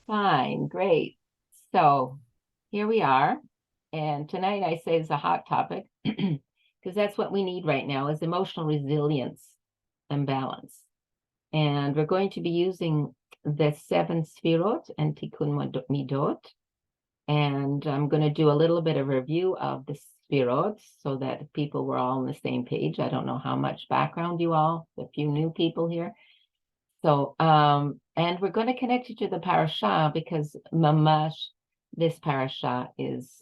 Fine, great. So here we are. And tonight I say is a hot topic because that's what we need right now is emotional resilience and balance. And we're going to be using the 7 Sefirot and Tikkun Midot. And I'm going to do a little bit of review of the Sefirot so that people were all on the same page. I don't know how much background you all, a few new people here. So, and we're going to connect you to the parasha because mamash, this parasha is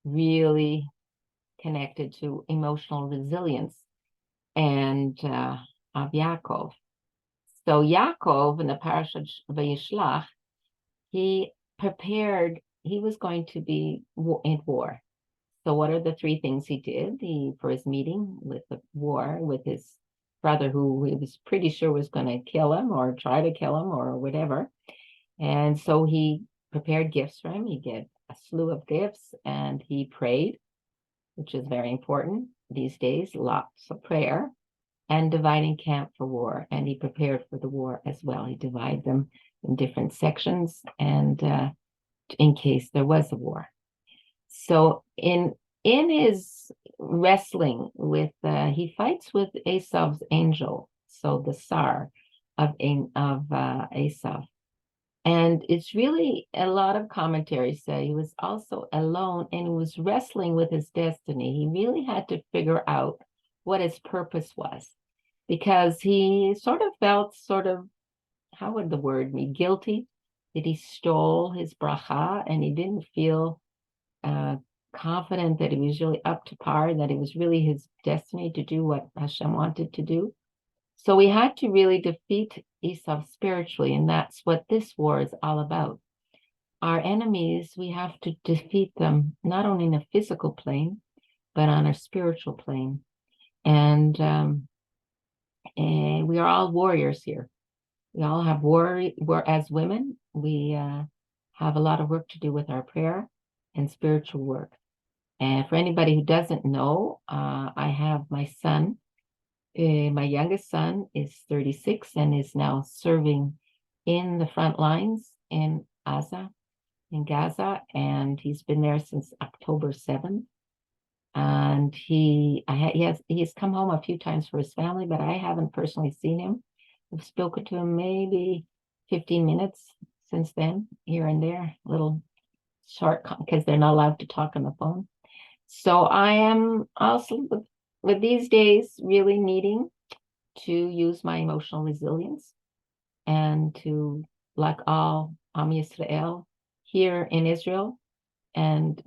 really connected to emotional resilience and of Yaacov. So Yaacov in the Parashat VeYishlach, he was going to be in war. So what are the 3 things he did for his meeting with the war with his brother, who he was pretty sure was going to kill him or try to kill him or whatever. And so he prepared gifts for him. He gave a slew of gifts and he prayed, which is very important these days, lots of prayer, and dividing camp for war. And he prepared for the war as well. He divided them in different sections and in case there was a war. So in his wrestling with, he fights with Esau's angel, so the Sar of Esau. And it's really a lot of commentaries say he was also alone and he was wrestling with his destiny. He really had to figure out what his purpose was because he sort of felt how would the word be, guilty that he stole his bracha and he didn't feel confident that he was really up to par, that it was really his destiny to do what Hashem wanted to do. So we had to really defeat Esau spiritually, and that's what this war is all about. Our enemies, we have to defeat them, not only in a physical plane, but on a spiritual plane. And we are all warriors here. We all have as women, we have a lot of work to do with our prayer and spiritual work. And for anybody who doesn't know, I have my son. My youngest son is 36 and is now serving in the front lines in Gaza, and he's been there since October 7th. And he's come home a few times for his family, but I haven't personally seen him. I've spoken to him maybe 15 minutes since then, here and there, little short, because they're not allowed to talk on the phone. So I am also with these days really needing to use my emotional resilience and to, like all Am Yisrael here in Israel and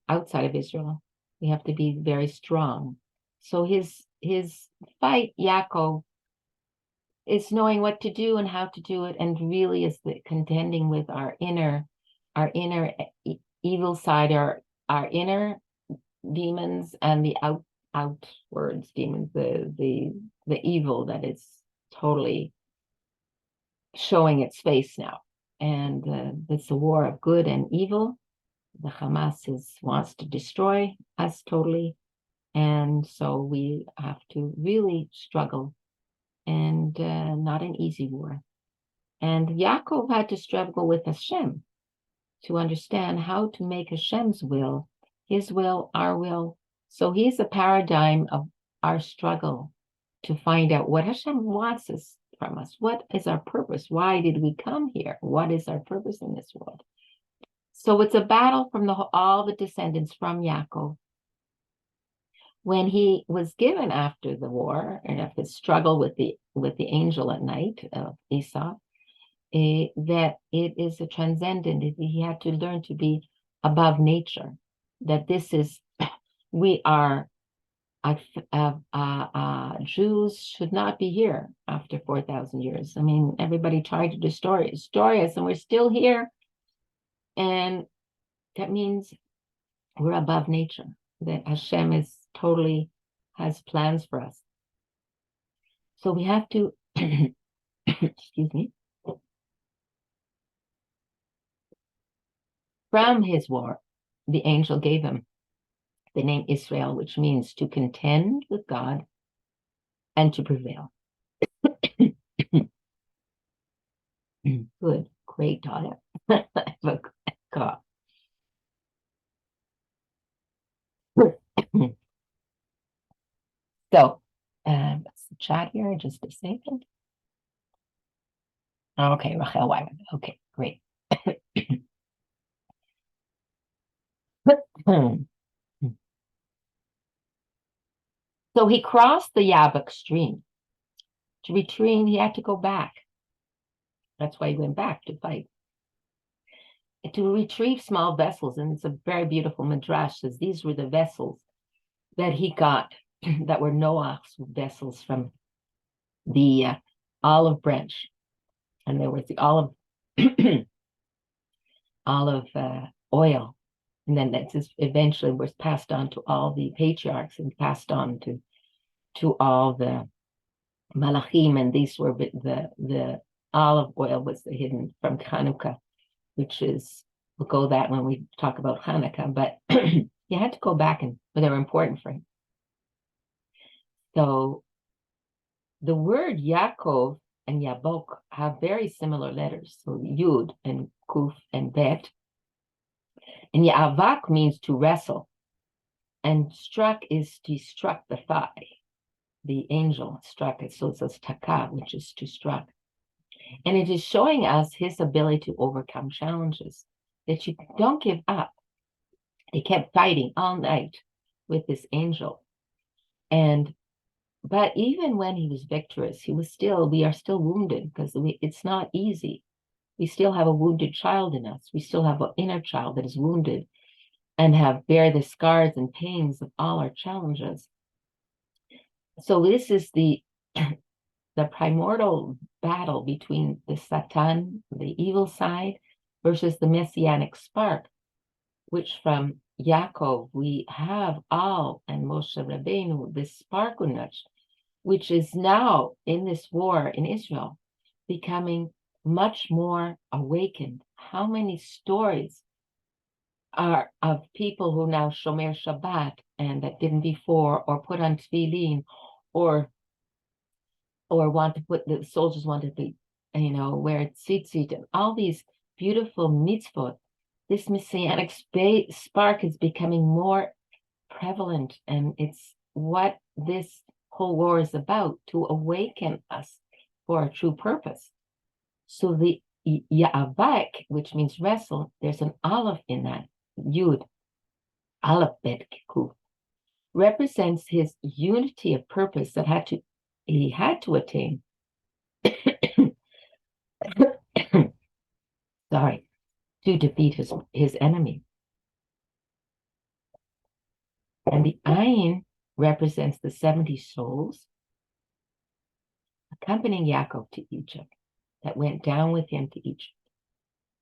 outside of Israel, we have to be very strong. So his fight, Yaacov, is knowing what to do and how to do it, and really is the contending with our inner evil side, our inner demons and the outwards demons, the evil that is totally showing its face now. And it's a war of good and evil. The Hamas wants to destroy us totally. And so we have to really struggle, and not an easy war. And Yaacov had to struggle with Hashem to understand how to make Hashem's will, his will, our will. So he's a paradigm of our struggle to find out what Hashem wants from us. What is our purpose? Why did we come here? What is our purpose in this world? So it's a battle from all the descendants from Yaakov. When he was given after the war and after the struggle with the angel at night of Esau, that it is a transcendent. He had to learn to be above nature. That this is, we are, Jews should not be here after 4,000 years. I mean, everybody tried to destroy us, and we're still here. And that means we're above nature. That Hashem has plans for us. So we have to, excuse me, from his war, the angel gave him the name Israel, which means to contend with God and to prevail. Good. great daughter. I have a cough. So, what's the chat here? Just a second. Okay, Rachel Wyman. Okay, great. So he crossed the Yabok stream. To retrieve, he had to go back. That's why he went back to fight. To retrieve small vessels, and it's a very beautiful midrash, says these were the vessels that he got that were Noah's vessels from the olive branch. And there was the olive oil. And then that eventually was passed on to all the patriarchs and passed on to all the malachim. And these were the olive oil was hidden from Hanukkah, which is, we'll go that when we talk about Hanukkah, but he had to go back but they were important for him. So the word Yaakov and Yabok have very similar letters. So Yud and Kuf and Bet. And Ya'avak means to wrestle. And struck is to struck the thigh. The angel struck it. So it says taka, which is to struck. And it is showing us his ability to overcome challenges, that you don't give up. They kept fighting all night with this angel. But even when he was victorious, we are still wounded because it's not easy. We still have a wounded child in us. We still have an inner child that is wounded and bear the scars and pains of all our challenges. So this is the primordial battle between the Satan, the evil side, versus the messianic spark, which from Yaakov we have all, and Moshe Rabbeinu, this spark which is now in this war in Israel becoming much more awakened. How many stories are of people who now shomer Shabbat and that didn't before, or put on tefillin, or want to the soldiers want to be, wear tzitzit, and all these beautiful mitzvot. This messianic spark is becoming more prevalent, and it's what this whole war is about, to awaken us for our true purpose. So the Ya'avak, which means wrestle, there's an aleph in that, Yud, aleph bet kuf, represents his unity of purpose that he had to attain. Sorry, to defeat his enemy. And the Ayin represents the 70 souls accompanying Yaakov to Egypt, that went down with him to Egypt,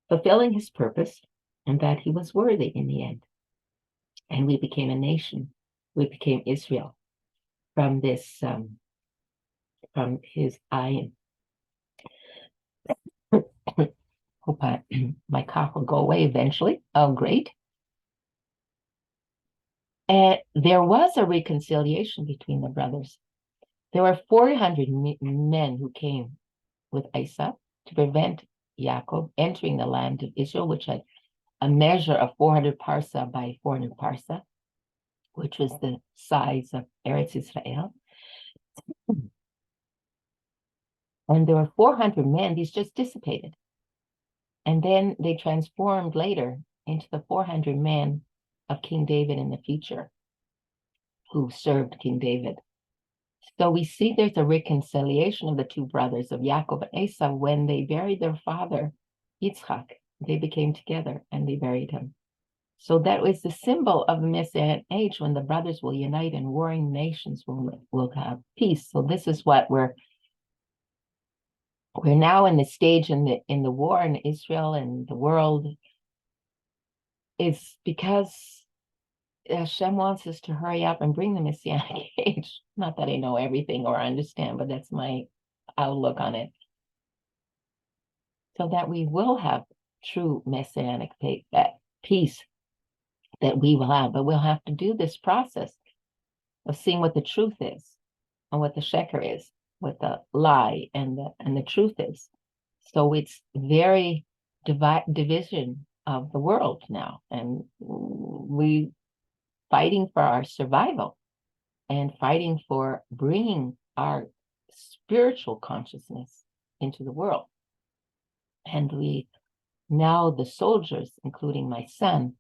fulfilling his purpose, and that he was worthy in the end. And we became a nation. We became Israel from this, from his Ayin. Hope my cough will go away eventually. Oh, great. There was a reconciliation between the brothers. There were 400 men who came with Esau to prevent Yaakov entering the land of Israel, which had a measure of 400 parsa by 400 parsa, which was the size of Eretz Israel. And there were 400 men. These just dissipated. And then they transformed later into the 400 men of King David in the future, who served King David. So we see there's a reconciliation of the two brothers of Yaakov and Esau when they buried their father, Yitzchak. They became together and they buried him. So that was the symbol of the Messianic age, when the brothers will unite and warring nations will have peace. So this is what we're now in the stage in the war in Israel and the world. It's because Hashem wants us to hurry up and bring the Messianic age. Not that I know everything or understand, but that's my outlook on it. So that we will have true Messianic peace that we will have. But we'll have to do this process of seeing what the truth is and what the sheker is, what the lie and the truth is. So it's very division of the world now, and we fighting for our survival and fighting for bringing our spiritual consciousness into the world. And we now, the soldiers, including my son,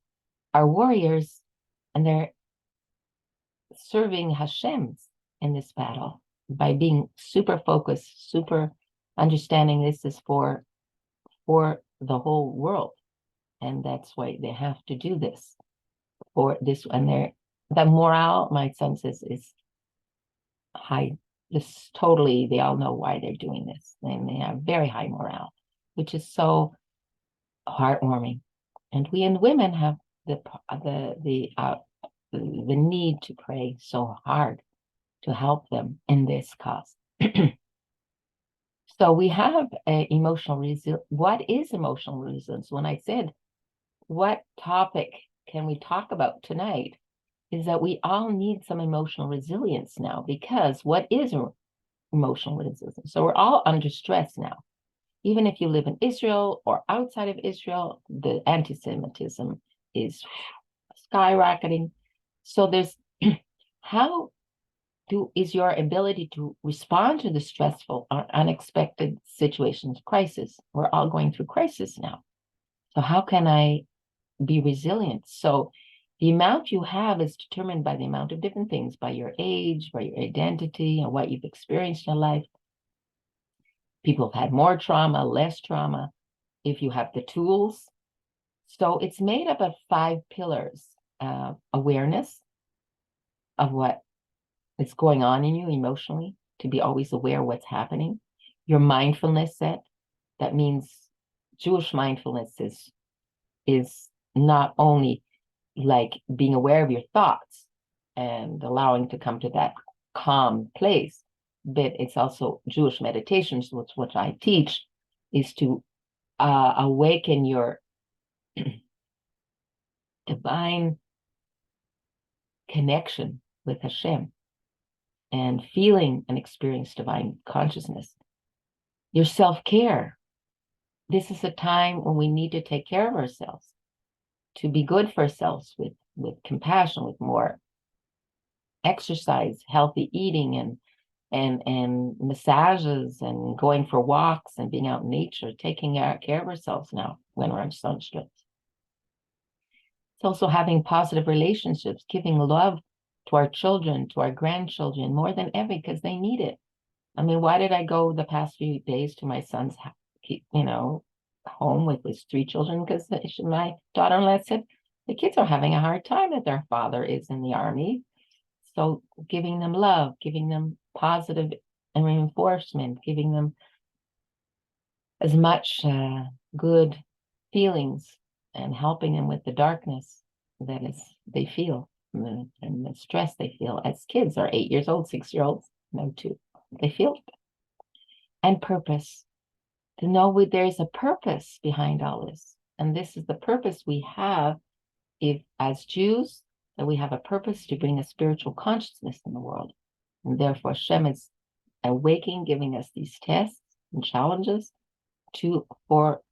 are warriors, and they're serving Hashem in this battle by being super focused, super understanding this is for the whole world. And that's why they have to do this for this. And the morale, my son says, is high. This totally, they all know why they're doing this. And they have very high morale, which is so heartwarming. And we and women have the need to pray so hard to help them in this cause. So we have emotional resilience. What is emotional resilience? When I said, what topic can we talk about tonight, is that we all need some emotional resilience now, because what is emotional resilience? So we're all under stress now. Even if you live in Israel or outside of Israel, the anti-Semitism is skyrocketing. So there's is your ability to respond to the stressful or unexpected situations, crisis. We're all going through crisis now. So how can I be resilient? So the amount you have is determined by the amount of different things, by your age, by your identity, and what you've experienced in life. People have had more trauma, less trauma, if you have the tools. So it's made up of 5 pillars: awareness of what is going on in you emotionally, to be always aware of what's happening. Your mindfulness set, that means Jewish mindfulness is not only like being aware of your thoughts and allowing to come to that calm place, but it's also Jewish meditations, which I teach, is to awaken your divine connection with Hashem and feeling and experience divine consciousness. Your self-care. This is a time when we need to take care of ourselves, to be good for ourselves with compassion, with more exercise, healthy eating, and massages, and going for walks and being out in nature, taking care of ourselves now when we're on sunstrips. It's also having positive relationships, giving love to our children, to our grandchildren, more than ever, because they need it. I mean, why did I go the past few days to my son's, home with his 3 children? Because my daughter-in-law said the kids are having a hard time that their father is in the army. So giving them love, giving them positive and reinforcement, giving them as much good feelings, and helping them with the darkness that they feel, and the stress they feel as kids are 8 years old, 6-year-olds, no 2. They feel it. And purpose, to know there's a purpose behind all this. And this is the purpose we have as Jews, that we have a purpose to bring a spiritual consciousness in the world. And therefore Hashem is awakening, giving us these tests and challenges for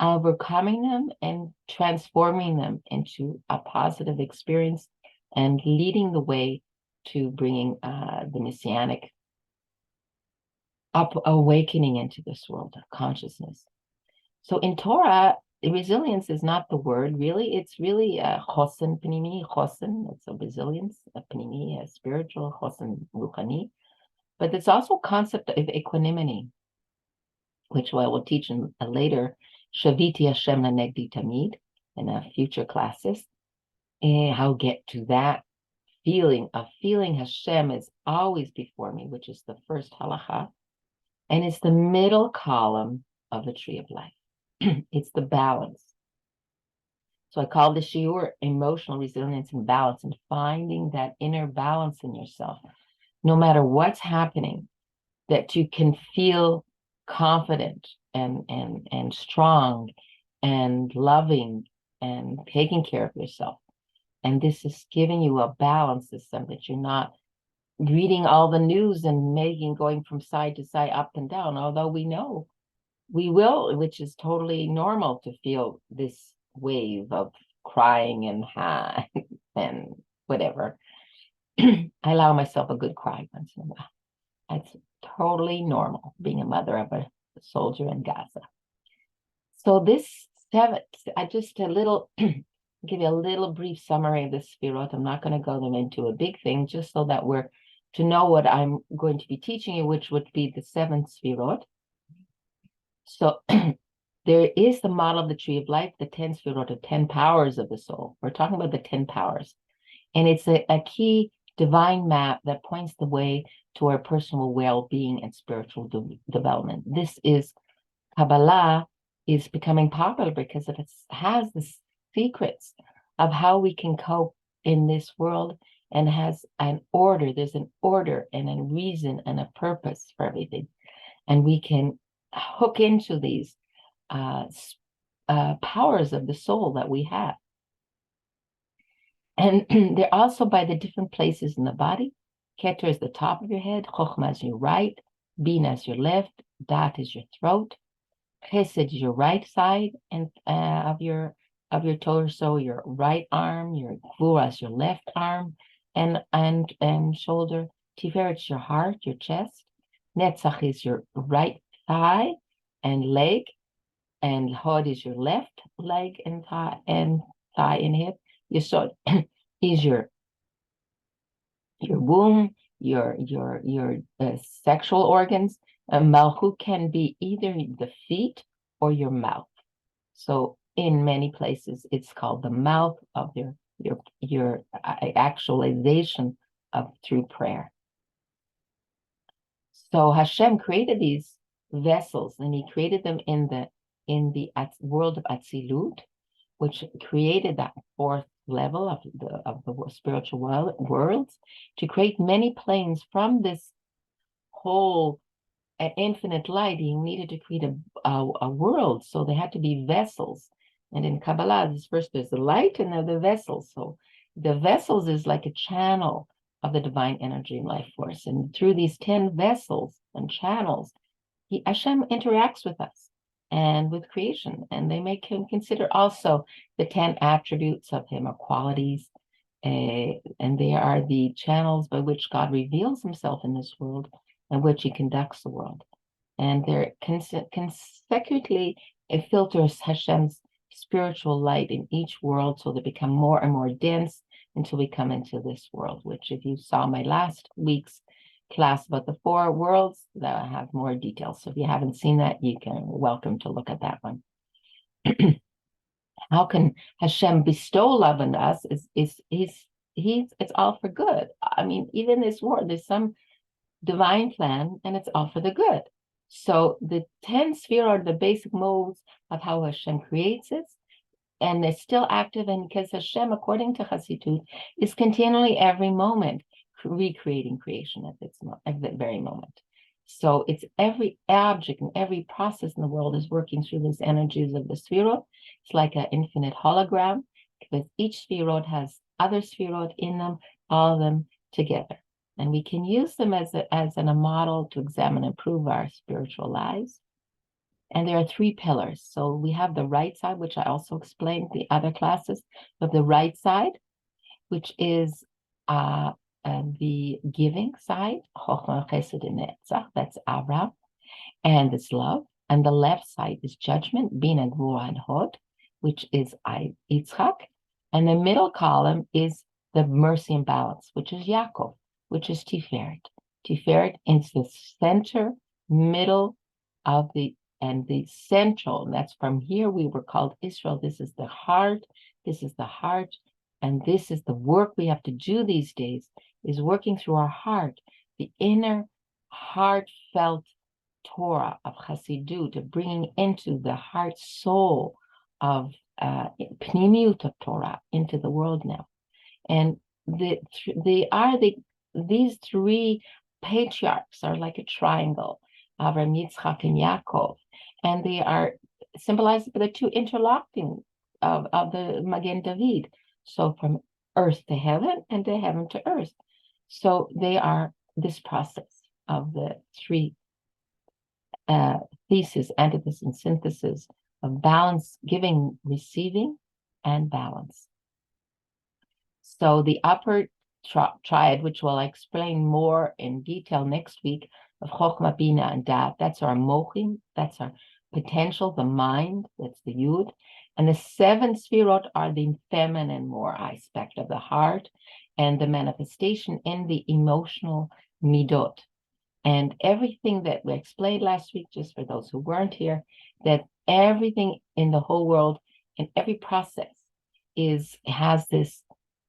overcoming them and transforming them into a positive experience, and leading the way to bringing the messianic awakening into this world of consciousness. So in Torah, resilience is not the word, really. It's really chosen pnimi, chosen. It's a resilience, a pnimi, a spiritual, chosen ruchani. But it's also a concept of equanimity, which I will teach in later Shaviti Hashem Lanegdi Tamid in future classes. And how get to that feeling of feeling Hashem is always before me, which is the first halacha. And it's the middle column of the tree of life. It's the balance. So I call the shiur emotional resilience and balance, and finding that inner balance in yourself. No matter what's happening, that you can feel confident and strong and loving and taking care of yourself. And this is giving you a balance system, that you're not reading all the news and going from side to side, up and down. Although we know we will, which is totally normal to feel this wave of crying and whatever. I allow myself a good cry once in a while. It's totally normal being a mother of a soldier in Gaza. So this seventh, I just a little give you a little brief summary of the Sefirot. I'm not going to go them into a big thing, just so that we're to know what I'm going to be teaching you, which would be the seventh Sefirot. So there is the model of the tree of life, the 10 Sefirot, of 10 powers of the soul. We're talking about the 10 powers. And it's a key divine map that points the way to our personal well-being and spiritual development. This is Kabbalah is becoming popular because it has the secrets of how we can cope in this world, and has an order. There's an order and a reason and a purpose for everything. And we can hook into these powers of the soul that we have. And they're also by the different places in the body. Keter is the top of your head, Chokhmah is your right, Bina is your left, Dat is your throat, Chesed is your right side and of your torso, your right arm, your Gvura is your left arm and shoulder, Tiferet is your heart, your chest, Netzach is your right thigh and leg, and Hod is your left leg and thigh and hip. Yesod is your womb, your sexual organs. Malchut can be either the feet or your mouth. So in many places, it's called the mouth of your actualization of through prayer. So Hashem created these vessels, and He created them in the world of Atzilut, which created that fourth level of the spiritual worlds, to create many planes from this whole infinite light. He needed to create a world, so they had to be vessels. And in Kabbalah, there's the light and then the vessels. So the vessels is like a channel of the divine energy and life force. And through these 10 vessels and channels, Hashem interacts with us and with creation. And they make Him consider also the 10 attributes of Him, or qualities. And they are the channels by which God reveals Himself in this world, and which He conducts the world. And they're consecutively, it filters Hashem's spiritual light in each world, so they become more and more dense until we come into this world, which, if you saw my last week's class about the 4 worlds, that I have more details. So if you haven't seen that, you can welcome to look at that one. How can Hashem bestow love on us? It's all for good. I mean, even this world, there's some divine plan, and it's all for the good. So the 10 sphere are the basic modes of how Hashem creates it, and it's still active. And because Hashem, according to Hasidut, is continually every moment recreating creation at that very moment. So it's every object and every process in the world is working through these energies of the Sefirot. It's like an infinite hologram, because each Sefirot has other Sefirot in them, all of them together. And we can use them as a model to examine and improve our spiritual lives. And there are 3 pillars. So we have the right side, which I also explained in the other classes, but the right side, which is the giving side, Chochmah, Chesed, and Netzach, that's Avraham, and it's love. And the left side is judgment, Bina, Gvura, and Hod, which is Yitzchak. And the middle column is the mercy and balance, which is Yaacov, which is Tiferet. Tiferet is the center, middle of the central, and that's from here we were called Israel. This is the heart, and this is the work we have to do these days, is working through our heart, the inner heartfelt Torah of Hasidut, of bringing into the heart soul of Pnimiut of Torah into the world now. And these 3 patriarchs are like a triangle, Avraham, Yitzchak, and Yaakov, and they are symbolized by the 2 interlocking of the Magen David. So from earth to heaven and to heaven to earth. So they are this process of the 3 thesis, antithesis, and synthesis of balance, giving, receiving, and balance. So the upper triad, which we'll explain more in detail next week, of Chokhmah, Bina, and Dat, that's our mochim, that's our potential, the mind, that's the yud. And the 7 sefirot are the feminine more aspect of the heart and the manifestation in the emotional midot. And everything that we explained last week, just for those who weren't here, that everything in the whole world, in every process, has this.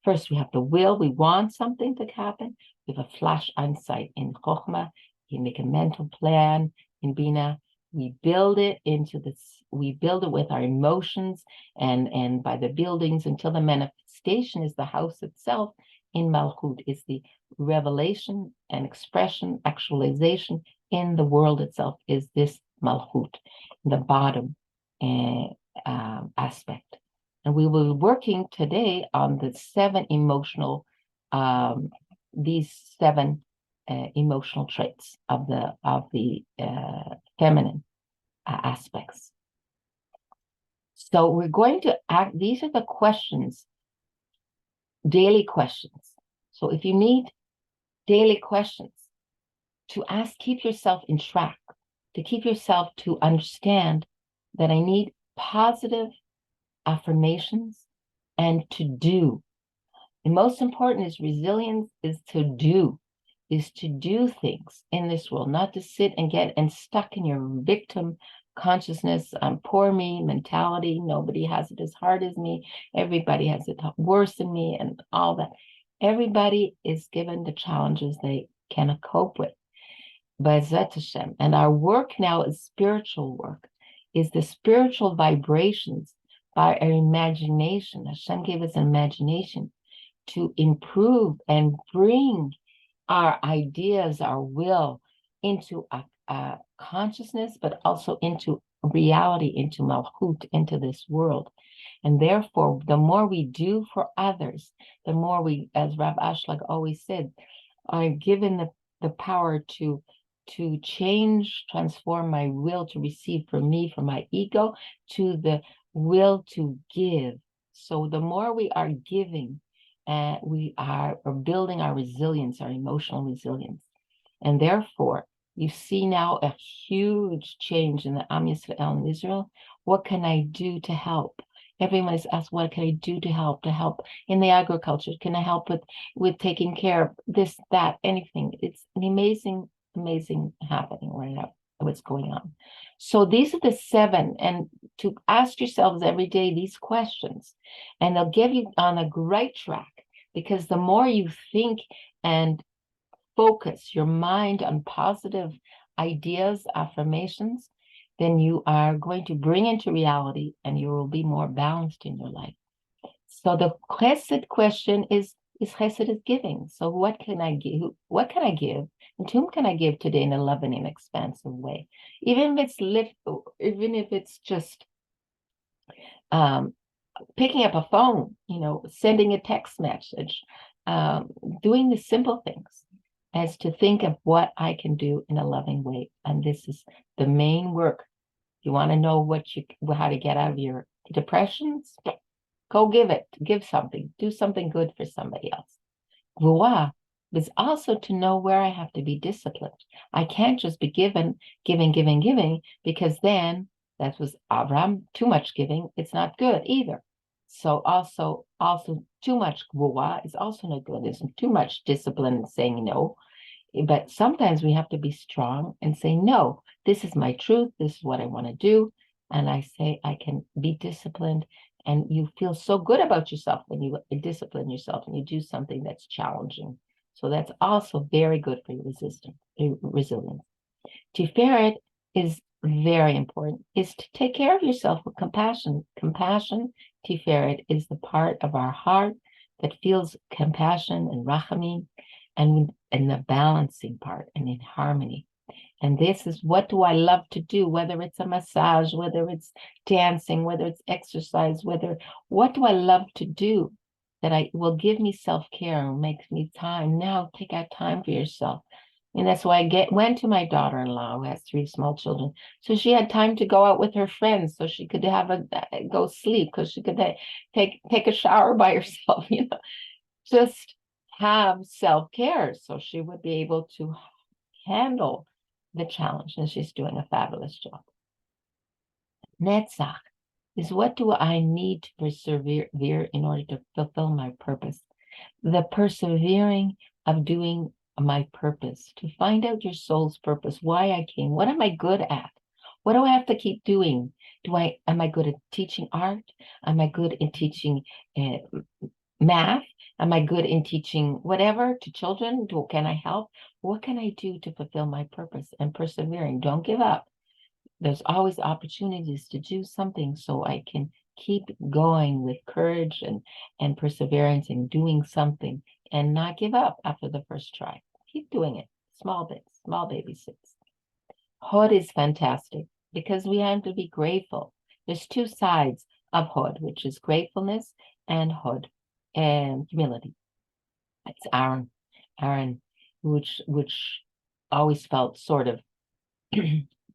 First, we have the will. We want something to happen. We have a flash insight in Chokhmah. We make a mental plan in Bina. We build it into this. We build it with our emotions and by the buildings until the manifestation is the house itself. In Malchut is the revelation and expression, actualization in the world itself is this Malchut, the bottom aspect. And we will be working today on the 7 emotional, these 7 emotional traits of the feminine aspects. So we're going to act. These are the questions, daily questions. So if you need daily questions to ask, keep yourself in track, to keep yourself to understand that I need positive affirmations and to do. And most important is resilience is to do things in this world, not to sit and get stuck in your victim consciousness, poor me mentality. Nobody has it as hard as me. Everybody has it worse than me and all that. Everybody is given the challenges they can cope with. B'ezrat Hashem. And our work now is spiritual work, is the spiritual vibrations by our imagination. Hashem gave us an imagination to improve and bring our ideas, our will into a consciousness, but also into reality, into Malchut, into this world. And therefore, the more we do for others, the more we, as Rav Ashlag always said, are given the power to change, transform my will to receive from me, from my ego, to the will to give. So the more we are giving, we are building our resilience, our emotional resilience. And therefore, you see now a huge change in the Am Yisrael in Israel. What can I do to help? Everyone is asked, what can I do to help? To help in the agriculture? Can I help with taking care of this, that, anything? It's an amazing happening right now, what's going on. So these are the 7, and to ask yourselves every day these questions, and they'll get you on a great track, because the more you think and focus your mind on positive ideas, affirmations, then you are going to bring into reality and you will be more balanced in your life. So the chesed question is chesed is giving. So what can I give? What can I give? And to whom can I give today in a loving and expansive way? Even if it's just picking up a phone, sending a text message, doing the simple things, as to think of what I can do in a loving way. And this is the main work. You want to know how to get out of your depressions? Go give something, do something good for somebody else. Vua is also to know where I have to be disciplined. I can't just be giving, because then that was Avram, too much giving, it's not good either. So also too much gvura is also not good. There's too much discipline in saying no. But sometimes we have to be strong and say, no, this is my truth. This is what I want to do. And I say, I can be disciplined. And you feel so good about yourself when you discipline yourself and you do something that's challenging. So that's also very good for your resilience. Tiferet is very important, is to take care of yourself with compassion. Compassion, Tiferet, is the part of our heart that feels compassion and rachamim, and the balancing part and in harmony. And this is, what do I love to do? Whether it's a massage, whether it's dancing, whether it's exercise, what do I love to do that will give me self-care and make me time? Now take out time for yourself. And that's why I went to my daughter-in-law who has 3 small children. So she had time to go out with her friends so she could have go sleep because she could take a shower by herself, just have self-care so she would be able to handle the challenge. And she's doing a fabulous job. Netzach is what do I need to persevere in order to fulfill my purpose? The persevering of doing my purpose, to find out your soul's purpose, why I came, what am I good at? What do I have to keep doing? Am I good at teaching art? Am I good in teaching math? Am I good in teaching whatever to children? Can I help? What can I do to fulfill my purpose? And persevering, don't give up. There's always opportunities to do something so I can keep going with courage and perseverance and doing something and not give up after the first try. Keep doing it. Small bits, small baby steps. Hod is fantastic because we have to be grateful. There's 2 sides of Hod, which is gratefulness and Hod and humility. It's Aaron, which always felt sort of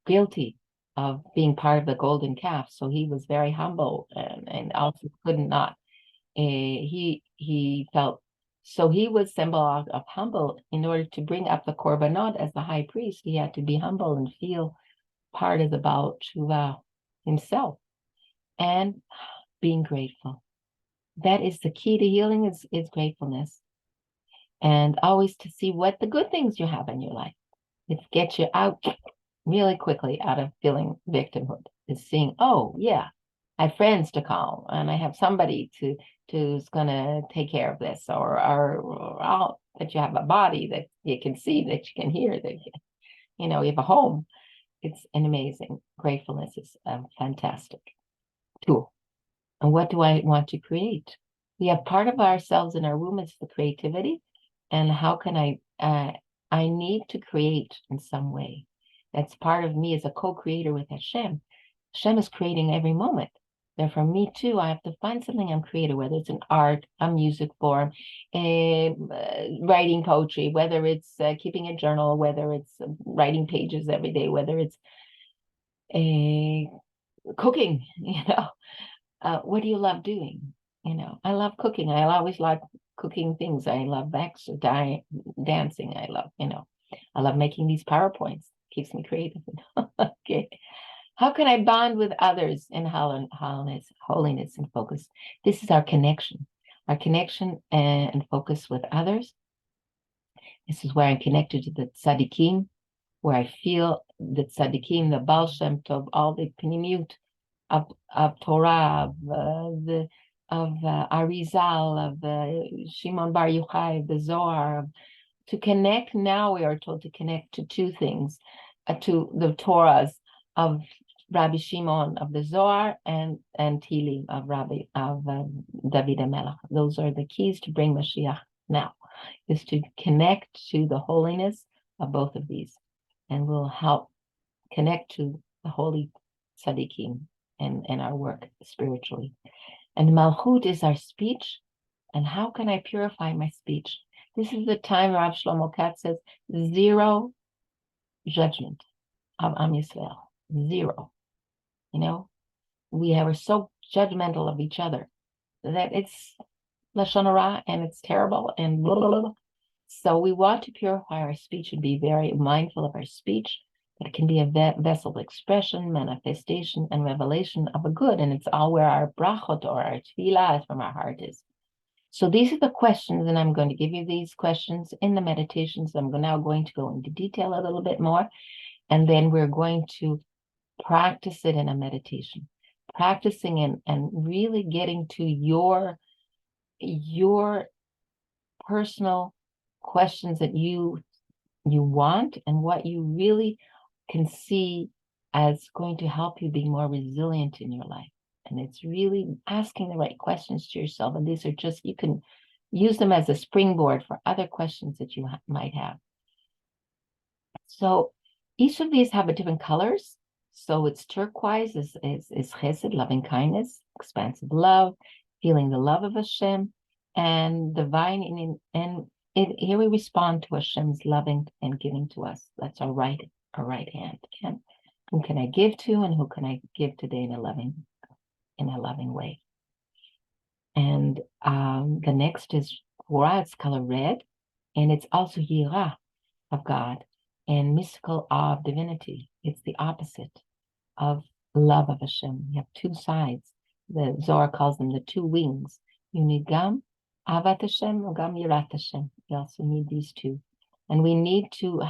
guilty of being part of the golden calf. So he was very humble and also could not. He felt, so he was symbol of humble. In order to bring up the korbanot as the high priest, he had to be humble and feel part of the Baal Tshuva himself and being grateful. That is the key to healing is gratefulness. And always to see what the good things you have in your life. It gets you out really quickly out of feeling victimhood, is seeing, oh yeah, I have friends to call and I have somebody who's gonna take care of this, or that you have a body that you can see, that you can hear, that you have a home. It's an amazing gratefulness is a fantastic tool. And what do I want to create? We have part of ourselves in our womb is the creativity, and how can I need to create in some way. That's part of me as a co-creator with Hashem. Hashem is creating every moment. Therefore, me too, I have to find something I'm creating, whether it's an art, a music form, writing poetry, whether it's keeping a journal, whether it's writing pages every day, whether it's cooking, what do you love doing? I love cooking. I always like cooking things. I love dancing. I love making these PowerPoints. Keeps me creative. Okay. How can I bond with others in holiness and focus? This is our connection and focus with others. This is where I'm connected to the tzaddikim, where I feel the tzaddikim, the Baal Shem Tov, all the pnimiut of Torah, of Arizal, of Shimon Bar Yochai, of the Zohar. To connect now, we are told to connect to 2 things, to the Torahs of Rabbi Shimon of the Zohar and Tehillim of David HaMelech. Those are the keys to bring Mashiach now, is to connect to the holiness of both of these, and will help connect to the holy tzaddikim and our work spiritually. And Malchut is our speech, and how can I purify my speech? This is the time Rav Shlomo Katz says, 0 judgment of Am Yisrael. 0. We are so judgmental of each other that it's Lashon Hara and it's terrible and blah, blah, blah. So we want to purify our speech and be very mindful of our speech, that it can be a vessel of expression, manifestation, and revelation of a good. And it's all where our brachot or our tefillah from our heart is. So these are the questions, and I'm going to give you these questions in the meditations. I'm now going to go into detail a little bit more, and then we're going to practice it in a meditation, practicing and really getting to your personal questions that you want and what you really can see as going to help you be more resilient in your life. And it's really asking the right questions to yourself. And these are just, you can use them as a springboard for other questions that you might have. So each of these have a different colors. So it's turquoise is chesed, loving kindness, expansive love, feeling the love of Hashem, and divine here we respond to Hashem's loving and giving to us. That's our right hand. Who can I give to, and who can I give today in a loving way? And the next is Torah. It's color red, and it's also Yirah of God and mystical awe of divinity. It's the opposite of love of Hashem. You have two sides. The Zohar calls them the two wings. You need Gam Avat Hashem or Gam Yirat Hashem. You also need these two. And we need to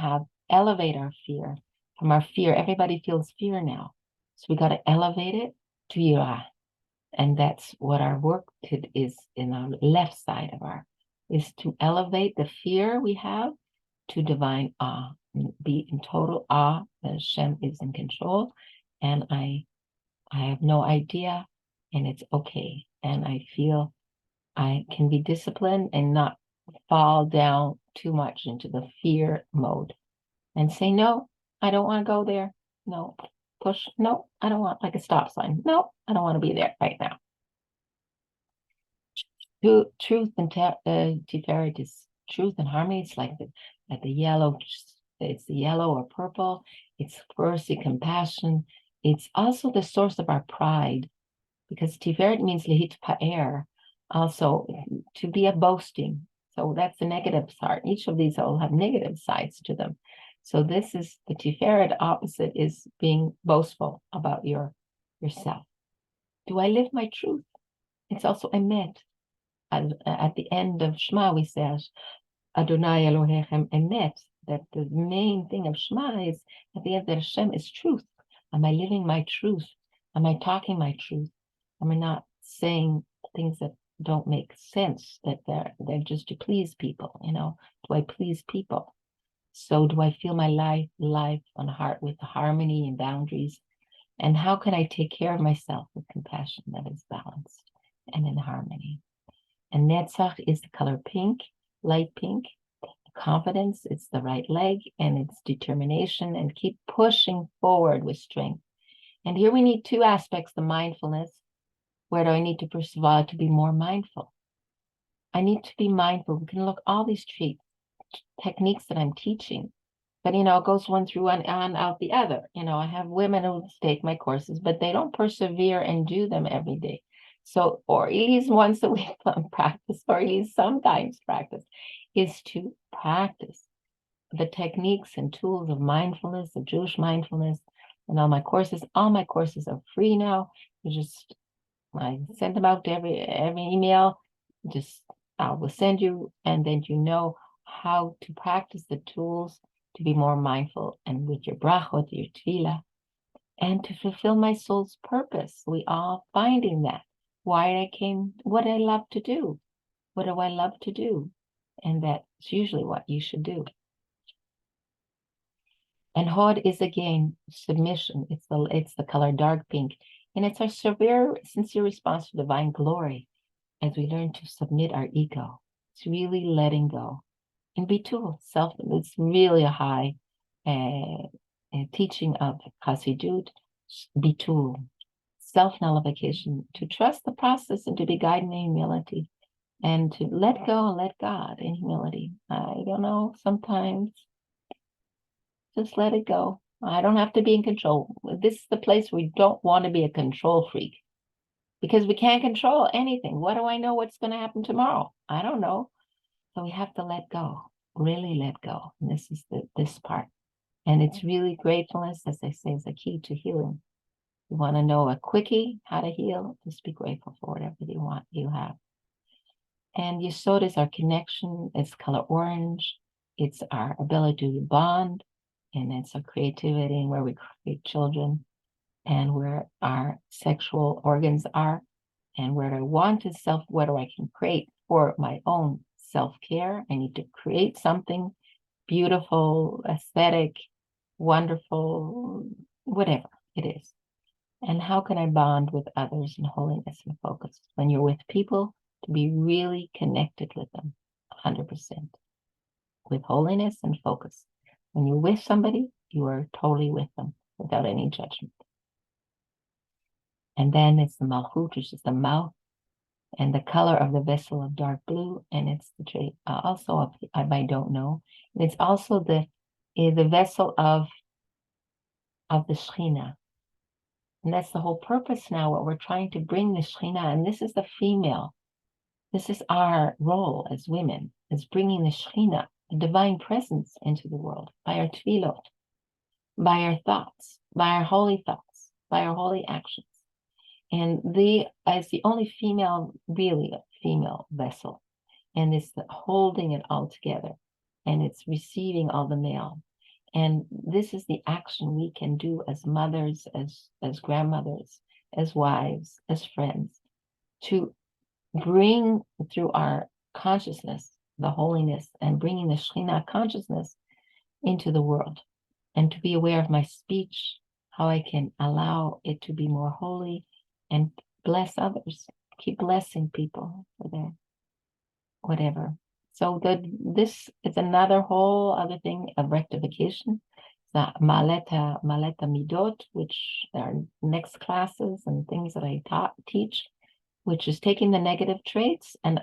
elevate our fear. From our fear, everybody feels fear now. So we got to elevate it to Yirah. And that's what our work is in our left side of is to elevate the fear we have to divine awe. Be in total awe that Hashem is in control. And I have no idea, and it's okay. And I feel I can be disciplined and not fall down too much into the fear mode and say, no, I don't want to go there. No, push. No, I don't want, like a stop sign. No, I don't want to be there right now. Truth and Tiferet is truth and harmony. It's like the yellow. It's the yellow or purple. It's mercy, compassion. It's also the source of our pride, because Tiferet means lehit pa'er, also to be a boasting. So that's the negative side. Each of these all have negative sides to them. So this is the Tiferet opposite, is being boastful about yourself. Do I live my truth? It's also emet. At the end of Shema, we say, Adonai Elohechem emet, that the main thing of Shema is at the end that Hashem is truth. Am I living my truth? Am I talking my truth? Am I not saying things that don't make sense, that they're just to please people? Do I please people? So do I feel my life on heart with harmony and boundaries? And how can I take care of myself with compassion that is balanced and in harmony? And Netzach is the color pink, light pink. Confidence, it's the right leg, and it's determination, and keep pushing forward with strength. And here we need two aspects: the mindfulness. Where do I need to, first of all, to be more mindful? I need to be mindful. We can look all these techniques that I'm teaching, but it goes one through one and out the other. I have women who take my courses, but they don't persevere and do them every day. So, or at least once a week practice, or at least sometimes practice, is to practice the techniques and tools of mindfulness, of Jewish mindfulness, and all my courses. All my courses are free now. I send them out to every email. I will send you, and then how to practice the tools to be more mindful, and with your brachot, your tefillah, and to fulfill my soul's purpose. We are finding that. Why I came, what I love to do. What do I love to do? And that's usually what you should do. And Hod is again submission. It's the color dark pink, and it's our sincere response to divine glory as we learn to submit our ego. It's really letting go and bitul, self. It's really a high teaching of Hasidut, bitul, self-nullification, to trust the process and to be guided in humility, and to let go and let God in humility. I don't know, sometimes just let it go. I don't have to be in control. This is the place we don't want to be a control freak, because we can't control anything. What do I know what's going to happen tomorrow? I don't know. So we have to let go, really let go. And this is this part. And it's really gratefulness, as I say, is the key to healing. You want to know a quickie how to heal? Just be grateful for whatever you have. And Yesod is our connection. It's color orange. It's our ability to bond. And it's our creativity, and where we create children, and where our sexual organs are, and where I want to what I can create for my own self-care. I need to create something beautiful, aesthetic, wonderful, whatever it is. And how can I bond with others in holiness and focus? When you're with people, to be really connected with them, 100%, with holiness and focus. When you're with somebody, you are totally with them without any judgment. And then it's the malchut, which is the mouth. and the color of the vessel of dark blue, and it's the trade also I don't know. And it's also the vessel of the Shekhinah. And that's the whole purpose now, what we're trying to bring the Shekhinah, and this is the female. This is our role as women, is bringing the Shekhinah, the divine presence, into the world by our tefillot, by our thoughts, by our holy thoughts, by our holy actions. And as the only female, really a female vessel, and it's holding it all together, and it's receiving all the male. And this is the action we can do as mothers, as grandmothers, as wives, as friends, to bring through our consciousness the holiness and bringing the Shekhinah consciousness into the world, and to be aware of my speech, how I can allow it to be more holy and bless others, keep blessing people for their whatever. So this is another whole other thing of rectification. The maleta midot, which are next classes and things that I teach, which is taking the negative traits and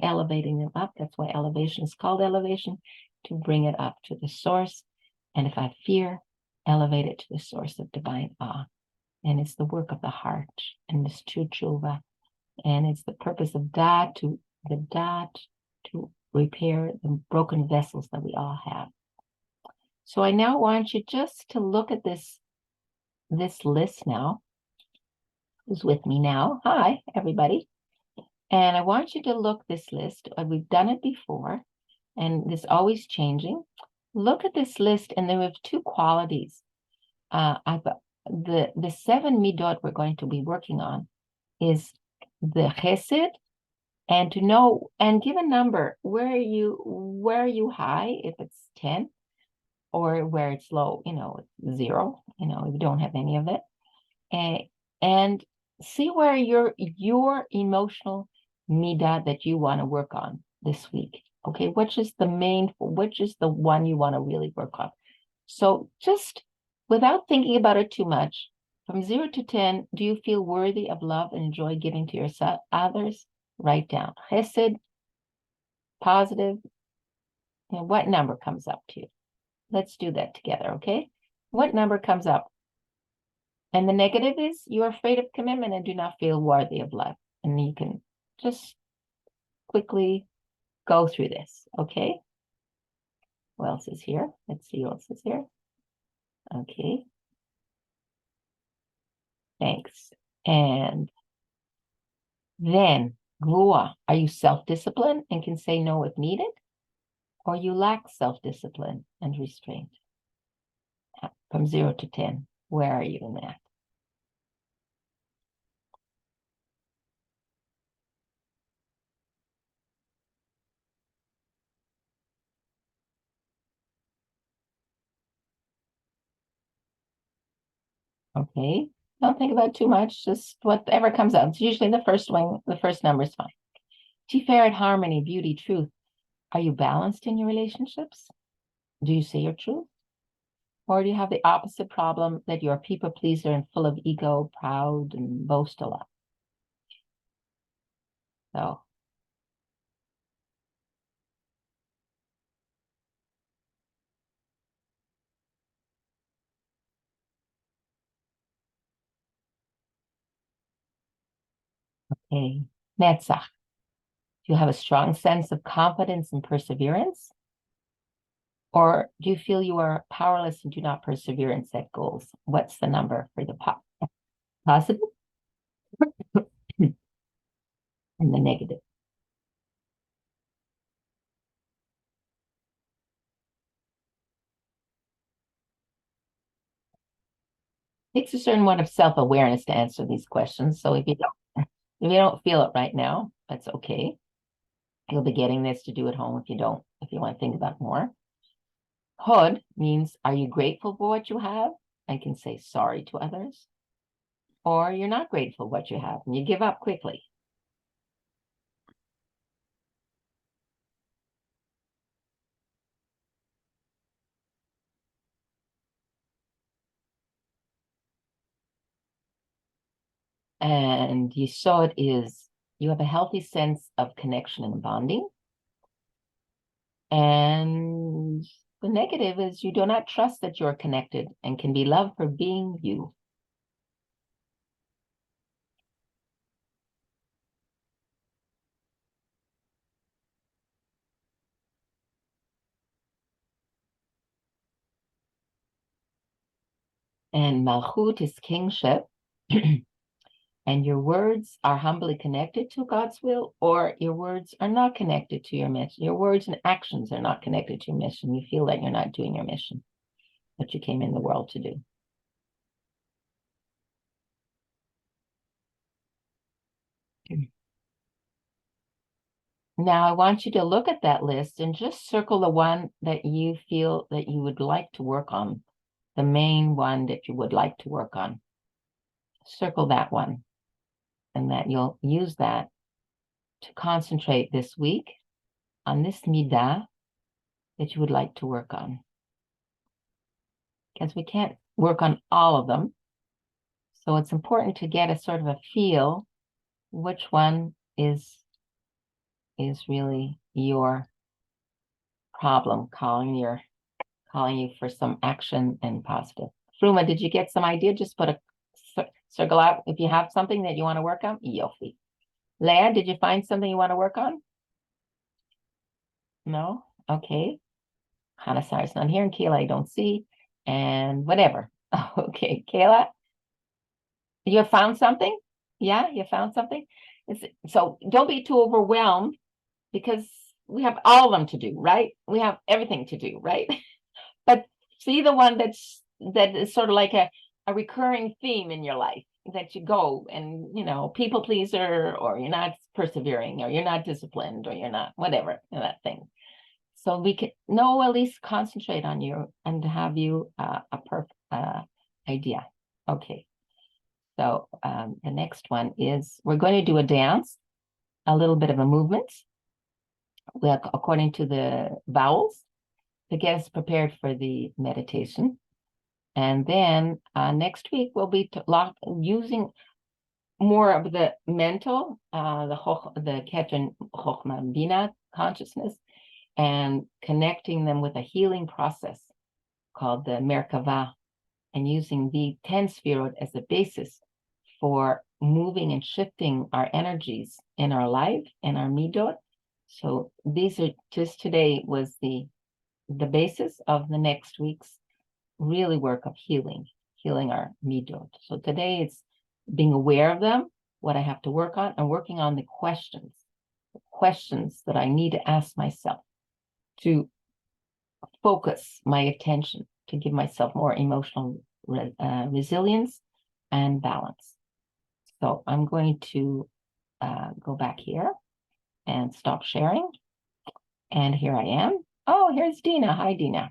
elevating them up. That's why elevation is called elevation, to bring it up to the source. And if I fear, elevate it to the source of divine awe. And it's the work of the heart, and it's true tshuva. And it's the purpose of dat to repair the broken vessels that we all have. So I now want you just to look at this list now. Who's with me now? Hi, everybody. And I want you to look this list. We've done it before, and it's always changing. Look at this list, and there are two qualities. The 7 midot we're going to be working on is the chesed, and to know and give a number where are you high, if it's 10, or where it's low, 0, if you don't have any of it, and see where your emotional midah that you want to work on this week. Okay, which is the one you want to really work on. So just without thinking about it too much, from 0 to 10, do you feel worthy of love and enjoy giving to yourself, others? Write down chesed, positive. What number comes up to you? Let's do that together, okay? What number comes up? And the negative is you're afraid of commitment and do not feel worthy of love. And you can just quickly go through this, okay? What else is here? Let's see what else is here. Okay. Thanks. And then, Gvura, are you self-disciplined and can say no if needed? Or you lack self-discipline and restraint? From 0 to 10, where are you in that? Okay. Don't think about it too much. Just whatever comes out. It's usually the first one. The first number is fine. Tiferet, harmony, beauty, truth. Are you balanced in your relationships? Do you say your truth? Or do you have the opposite problem that you're a people pleaser and full of ego, proud, and boast a lot? So, okay. Netzach. Do you have a strong sense of confidence and perseverance? Or do you feel you are powerless and do not persevere and set goals? What's the number for the positive and the negative? It takes a certain amount of self-awareness to answer these questions. So if you don't feel it right now, that's okay. You'll be getting this to do at home if you want to think about more. Hod means, are you grateful for what you have and can say sorry to others? Or you're not grateful for what you have and you give up quickly. And Yesod is you have a healthy sense of connection and bonding. And the negative is you do not trust that you're connected and can be loved for being you. And Malchut is kingship. And your words are humbly connected to God's will, or your words are not connected to your mission. Your words and actions are not connected to your mission. You feel that you're not doing your mission, what you came in the world to do. Now, I want you to look at that list and just circle the one that you feel that you would like to work on, the main one that you would like to work on. Circle that one, and that you'll use that to concentrate this week on this midah that you would like to work on. Because we can't work on all of them. So it's important to get a sort of a feel which one is really your problem, calling you for some action and positive. Fruma, did you get some idea? Just put a circle out if you have something that you want to work on. Yofi. Leah, did you find something you want to work on? No? Okay. Hanasar is not here, and Kayla I don't see. And whatever. Okay, Kayla, you have found something? Yeah, you found something? So don't be too overwhelmed, because we have all of them to do, right? We have everything to do, right? But see the one that is sort of like a recurring theme in your life, that you go and, people pleaser, or you're not persevering, or you're not disciplined, or you're not whatever, that thing. So we can at least concentrate on you and have you a perfect idea. Okay. So the next one is we're going to do a dance, a little bit of a movement, according to the vowels, to get us prepared for the meditation. And then next week we'll be using more of the mental, the Ketron Chochma Bina consciousness, and connecting them with a healing process called the Merkava, and using the 10 Sefirot as a basis for moving and shifting our energies in our life and our midot. So these are just today was the basis of the next week's really work of healing our midot. So today it's being aware of them, what I have to work on, and working on the questions that I need to ask myself to focus my attention, to give myself more emotional resilience and balance. So I'm going to go back here and stop sharing. And here I am. Oh, here's Dina. Hi, Dina.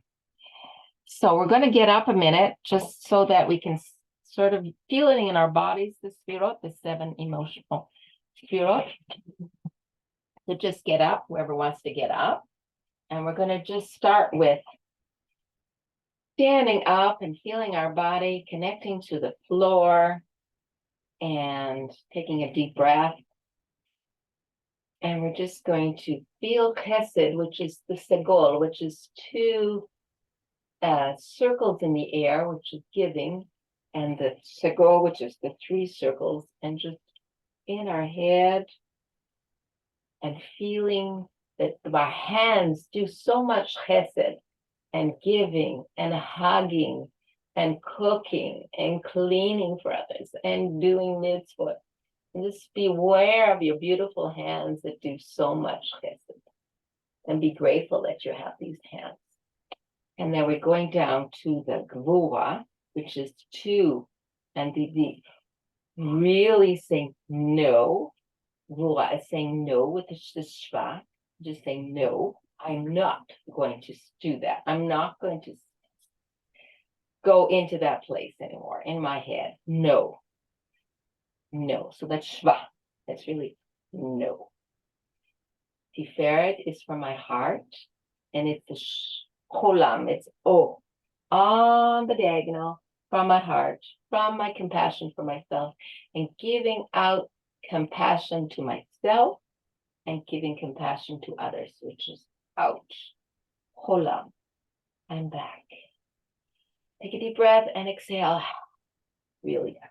So we're going to get up a minute just so that we can sort of feel it in our bodies, the Sefirot, the 7 emotional Sefirot. So just get up, whoever wants to get up. And we're going to just start with standing up and feeling our body, connecting to the floor, and taking a deep breath. And we're just going to feel chesed, which is the segol, which is 2 circles in the air, which is giving, and the segol, which is the 3 circles, and just in our head, and feeling that our hands do so much chesed, and giving, and hugging, and cooking, and cleaning for others, and doing mitzvot. And just be aware of your beautiful hands that do so much chesed, and be grateful that you have these hands. And then we're going down to the gvura, which is 2, and the really saying no. Gvura is saying no with the shva, just saying no. I'm not going to do that. I'm not going to go into that place anymore in my head. No. So that's shva. That's really no. Tiferet is from my heart, and it's the cholam. It's O on the diagonal from my heart, from my compassion for myself, and giving out compassion to myself yourself and giving compassion to others, which is ouch. Holam. I'm back. Take a deep breath and exhale. Really out.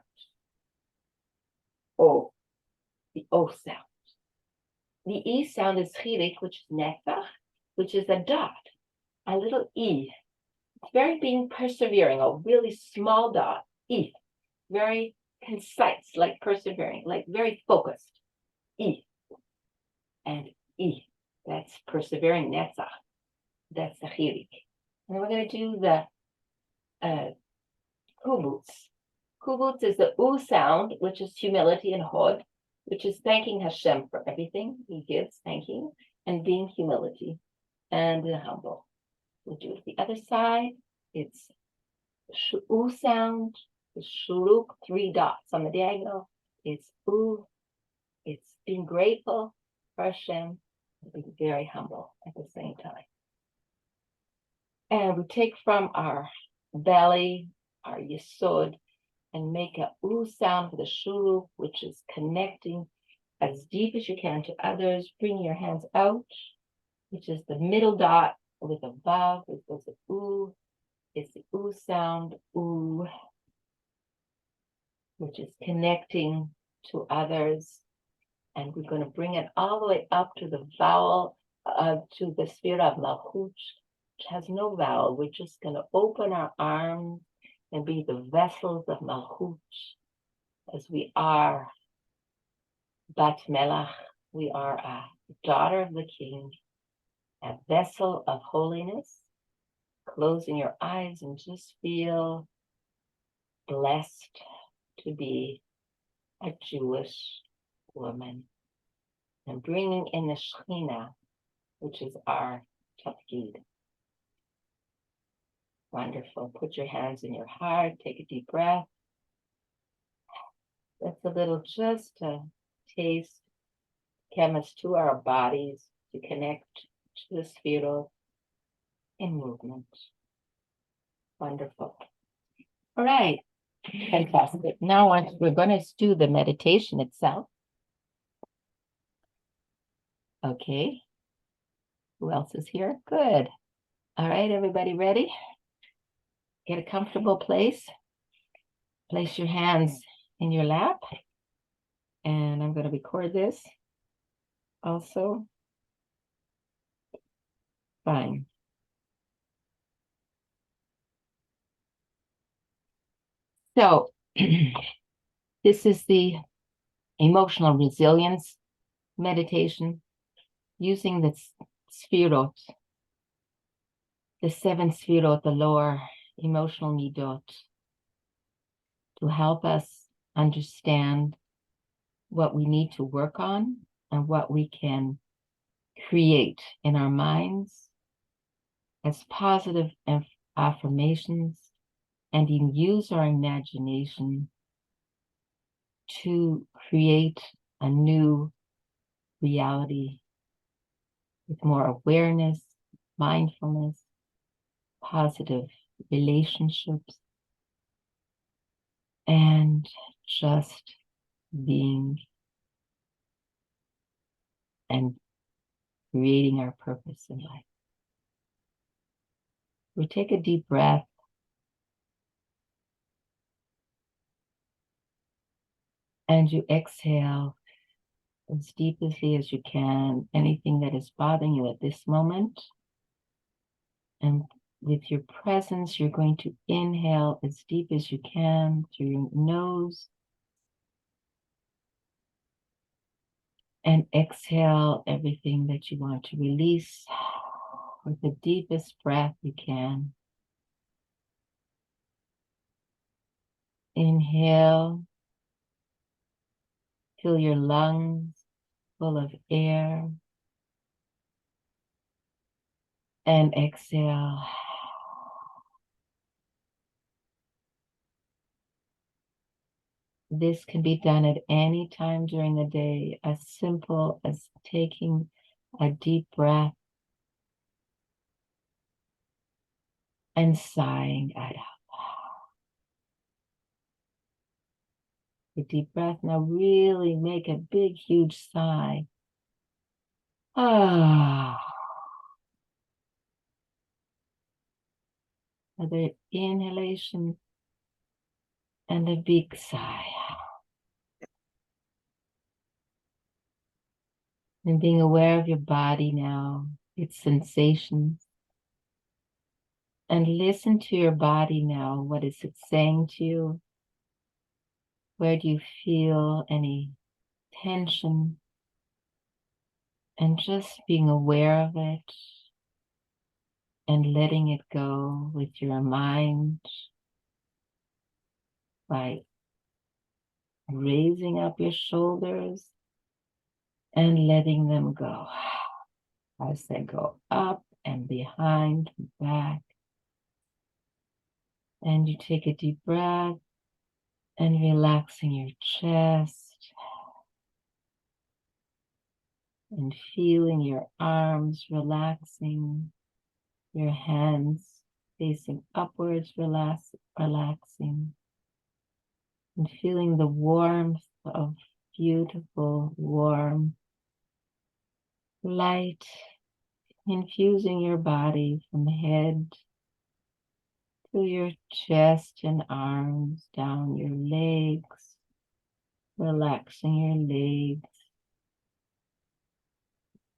O. The O sound. The E sound is chilik, which is nefach, which is a dot, a little E. It's very being persevering, a really small dot, E. Very concise, like persevering, like very focused. E. And E. That's persevering, netzach. That's the chilik. And we're going to do the kubutz. Kubutz is the U sound, which is humility and hod, which is thanking Hashem for everything he gives, thanking, and being humility and humble. We'll do it the other side. It's U sound, the shuruk, 3 dots on the diagonal. It's U, it's being grateful for Hashem, and being very humble at the same time. And we take from our belly, our yesod, and make a U sound for the shuruk, which is connecting as deep as you can to others. Bring your hands out, which is the middle dot with a vav. It goes to U. It's the U sound, U, which is connecting to others. And we're going to bring it all the way up to the vowel, to the Sefirot of Malchut, which has no vowel. We're just going to open our arms and be the vessels of Malchut, as we are Bat Melach. We are a daughter of the King, a vessel of holiness. Closing your eyes and just feel blessed to be a Jewish woman. And bringing in the Shekhinah, which is our tafkid. Wonderful. Put your hands in your heart. Take a deep breath. That's a little just a taste, chemist to our bodies to connect to the Sefirot in movement. Wonderful. All right. Fantastic. Now we're going to do the meditation itself. Okay. Who else is here? Good. All right, everybody ready? Get a comfortable place. Place your hands in your lap. And I'm going to record this also. Fine. So this is the emotional resilience meditation using the Sefirot, the 7 Sefirot, the lower emotional midot, to help us understand what we need to work on and what we can create in our minds as positive affirmations, and even use our imagination to create a new reality with more awareness, mindfulness, positive relationships, and just being and creating our purpose in life. We take a deep breath. And you exhale as deeply as you can, anything that is bothering you at this moment. And with your presence, you're going to inhale as deep as you can through your nose. And exhale everything that you want to release with the deepest breath you can. Inhale. Fill your lungs full of air. And exhale. This can be done at any time during the day, as simple as taking a deep breath and sighing it out. A deep breath. Now really make a big, huge sigh. Ah. Another inhalation and a big sigh. And being aware of your body now, its sensations. And listen to your body now. What is it saying to you? Where do you feel any tension? And just being aware of it and letting it go with your mind by raising up your shoulders and letting them go. As they go up and behind and back. And you take a deep breath and relaxing your chest and feeling your arms relaxing, your hands facing upwards, relaxing, and feeling the warmth of beautiful, warm light infusing your body from the head to your chest and arms, down your legs, relaxing your legs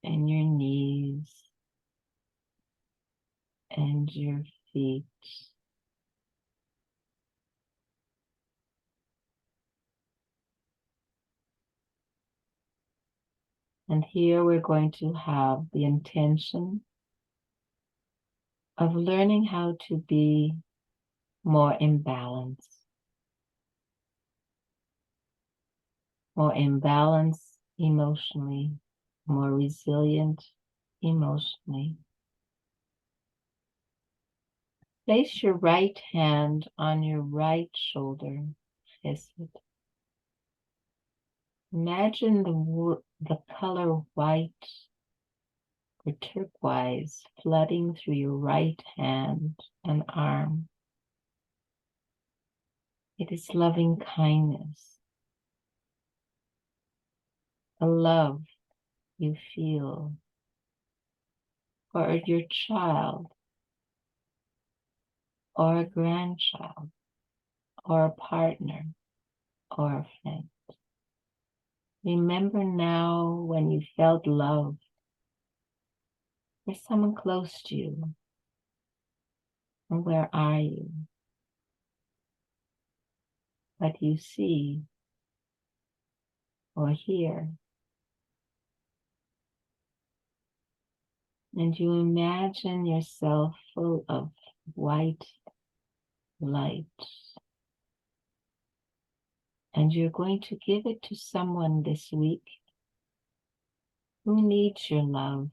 and your knees and your feet. And here we're going to have the intention of learning how to be more in balance. More in balance emotionally, more resilient emotionally. Place your right hand on your right shoulder. Chesed. Imagine the color white or turquoise flooding through your right hand and arm. It is loving kindness, a love you feel for your child or a grandchild or a partner or a friend. Remember now when you felt love for someone close to you. And where are you? What do you see or hear? And you imagine yourself full of white light. And you're going to give it to someone this week who needs your love.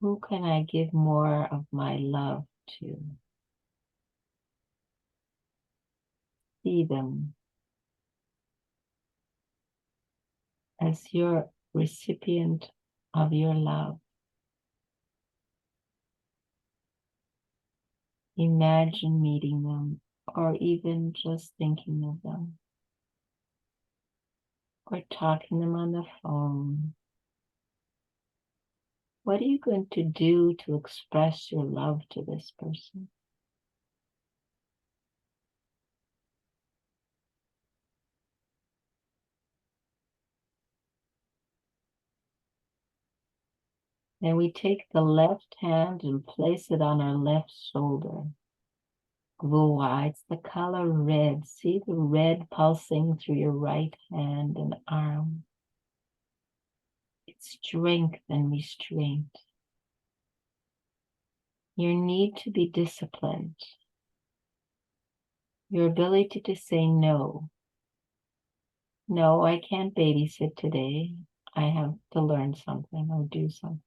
Who can I give more of my love to? See them as your recipient of your love. Imagine meeting them or even just thinking of them or talking to them on the phone. What are you going to do to express your love to this person? And we take the left hand and place it on our left shoulder. Gvura, it's the color red. See the red pulsing through your right hand and arm. It's strength and restraint. Your need to be disciplined. Your ability to say no. No, I can't babysit today. I have to learn something or do something.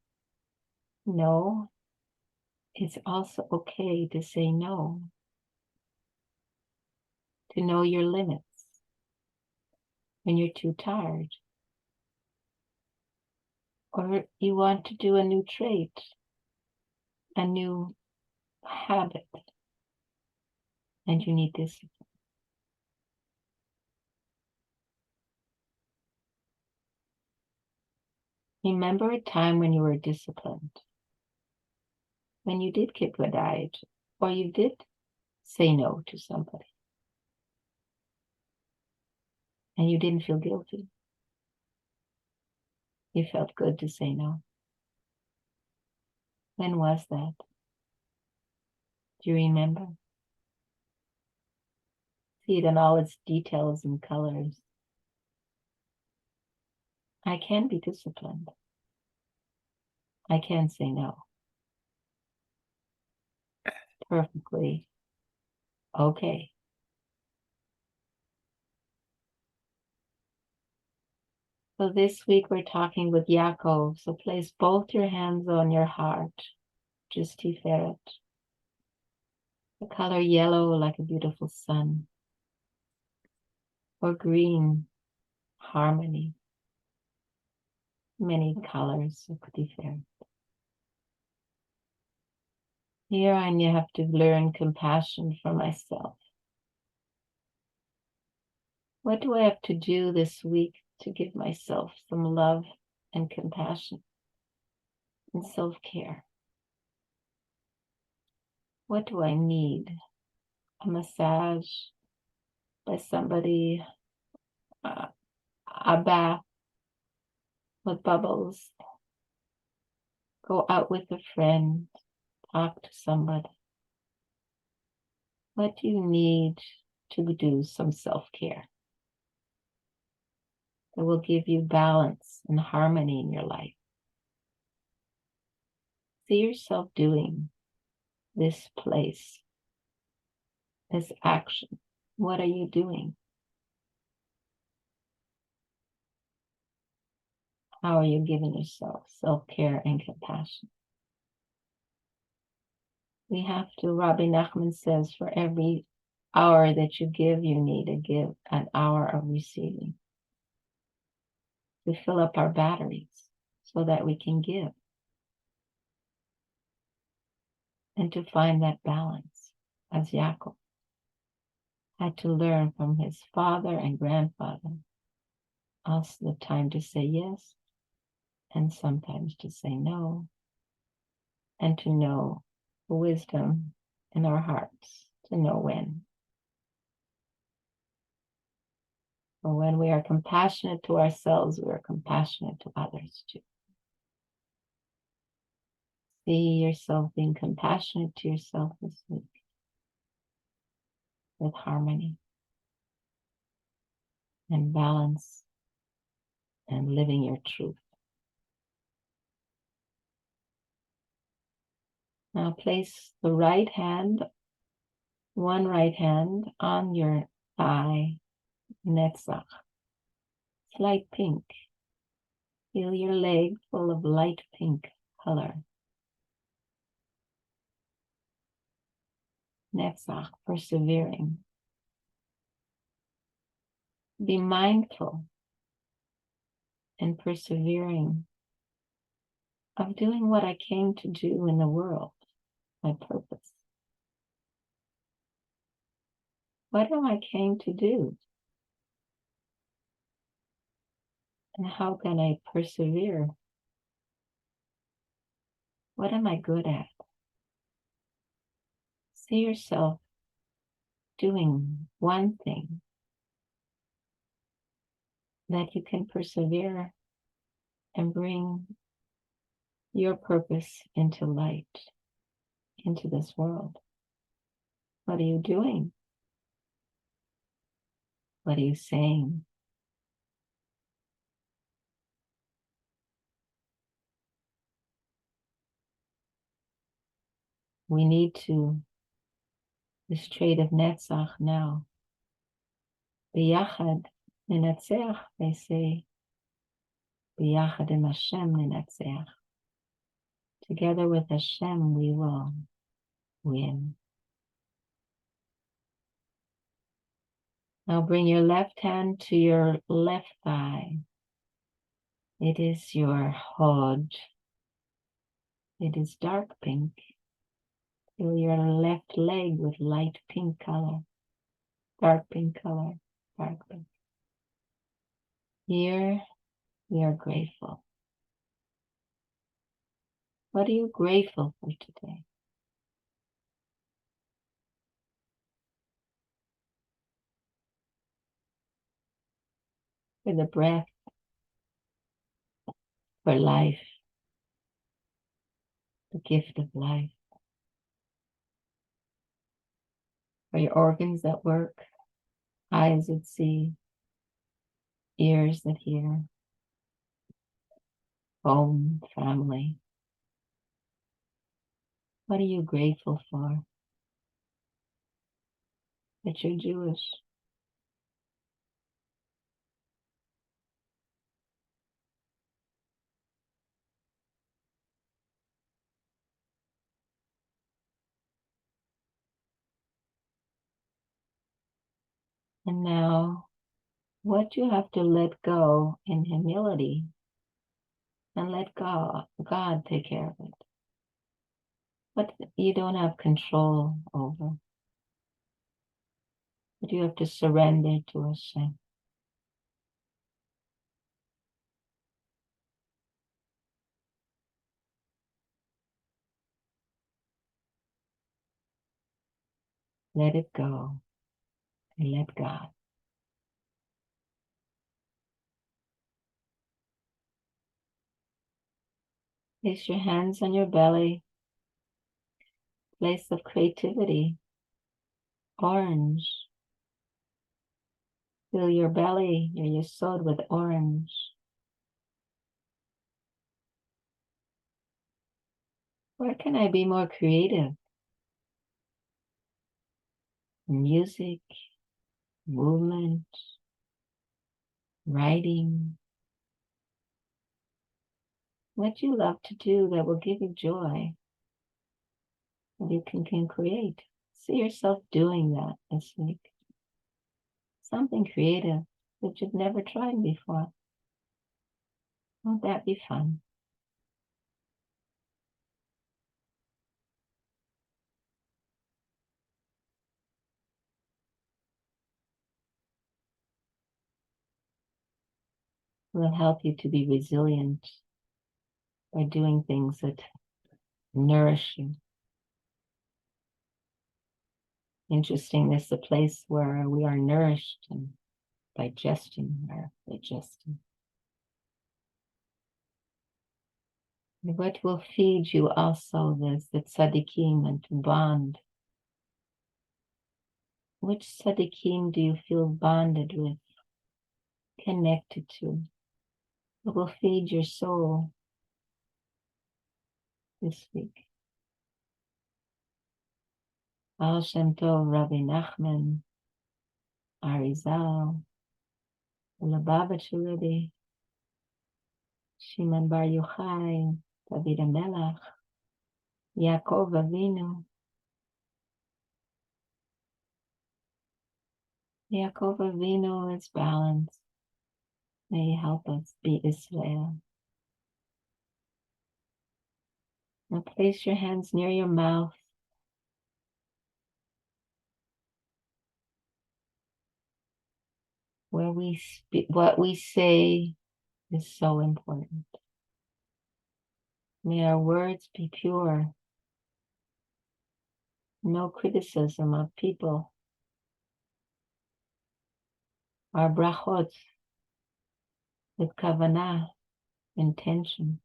No, it's also okay to say no. To know your limits when you're too tired. Or you want to do a new trait, a new habit, and you need discipline. Remember a time when you were disciplined, when you did keep a diet, or you did say no to somebody, and you didn't feel guilty. You felt good to say no. When was that? Do you remember? See it in all its details and colors. I can be disciplined. I can say no. Perfectly okay. So this week we're talking with Yaacov. So place both your hands on your heart. Just Sefirot. The color yellow like a beautiful sun. Or green, harmony. Many colors of Sefirot. Here I have to learn compassion for myself. What do I have to do this week to give myself some love and compassion and self-care? What do I need? A massage by somebody, a bath with bubbles, go out with a friend, talk to somebody. What do you need to do some self-care that will give you balance and harmony in your life? See yourself doing this place, this action. What are you doing? How are you giving yourself self-care and compassion? We have to, Rabbi Nachman says, for every hour that you give, you need to give an hour of receiving. To fill up our batteries so that we can give. And to find that balance, as Yaacov had to learn from his father and grandfather, also the time to say yes, and sometimes to say no, and to know the wisdom in our hearts, to know when. For when we are compassionate to ourselves, we are compassionate to others too. See yourself being compassionate to yourself this week with harmony and balance and living your truth. Now place the right hand, one right hand on your thigh, Netzach. It's light pink. Feel your leg full of light pink color. Netzach, persevering. Be mindful and persevering of doing what I came to do in the world, my purpose. What am I came to do? And how can I persevere? What am I good at? See yourself doing one thing that you can persevere and bring your purpose into light, into this world. What are you doing? What are you saying? We need to, this trait of Netzach now. B'yachad ninatzeach, they say. B'yachad im Hashem ninatzeach. Together with Hashem, we will win. Now bring your left hand to your left thigh. It is your hod. It is dark pink. Feel your left leg with light pink color. Dark pink color. Dark pink. Here we are grateful. What are you grateful for today? For the breath, for life, the gift of life, for your organs that work, eyes that see, ears that hear, home, family. What are you grateful for? That you're Jewish. And now, what you have to let go in humility and let God take care of it. What you don't have control over, but you have to surrender to Hashem. Let it go and let God. Place your hands on your belly, place of creativity, orange. Fill your belly, your yesod with orange. Where can I be more creative? Music, movement, writing. What you love to do that will give you joy, that you can create. See yourself doing that this week. Something creative that you've never tried before. Won't that be fun? It will help you to be resilient by doing things that nourish you. Interesting, this is a place where we are nourished and digesting. What will feed you also is the tzaddikim and to bond. Which tzaddikim do you feel bonded with, connected to? It will feed your soul this week. Baal Shem Tov, Rabbi Nachman, Arizal, Lubavitch Rebbe, Shimon Bar Yochai, David HaMelech, Yaacov Avinu. Yaakov Avinu is balance. May He help us be Israel. Now place your hands near your mouth. Where we speak, what we say is so important. May our words be pure. No criticism of people. Our brachot with kavanah, intention.